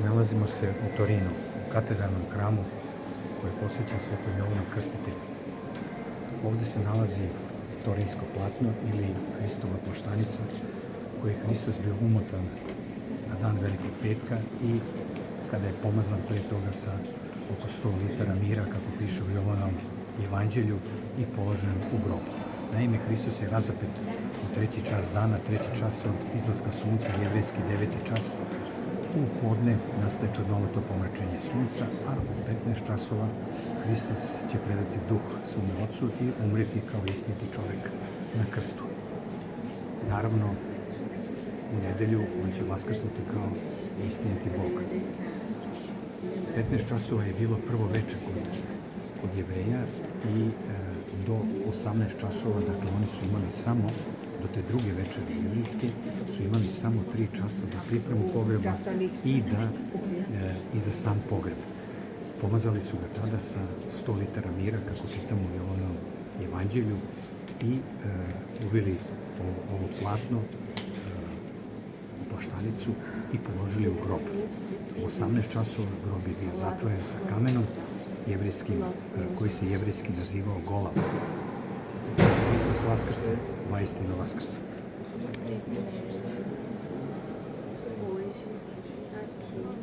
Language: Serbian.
Nalazimo se u Torinu, u katedralnom hramu koji je posvećen Svetom Jovanu Krstitelju. Ovdje se nalazi torinsko platno ili Hristova poštanica koji je Hristos bio umotan na dan Velikog petka i kada je pomazan prije toga sa oko 100 litara mira, kako piše u Jovanovom evanđelju, i položen u grobu. Naime, Hristos je razapet u 3. čas dana, 3. čas od izlaska sunca, jevrejski 9. čas. U podne nastaje čudnovato pomračenje sunca, a u 15 časova Hristos će predati duh svome Otcu i umreti kao istiniti čovjek na krstu. Naravno, u nedelju on će vaskrsnuti kao istiniti Bog. 15 časova je bilo prvo veče kod Jevreja i do 18 časova, dakle oni su imali samo, do te druge večere jevrijske, su imali samo 3 časa za pripremu pogreba i za sam pogreb. Pomazali su ga tada sa 100 litara mira, kako čitamo u Jovanovom evanđelju, i uveli ovo platno u poštanicu i položili u grob. U 18 časova grob je bio zatvoren sa kamenom koji se jevrijski nazivao Golgota. Hristos vaskrse, vaistinu vaskrse.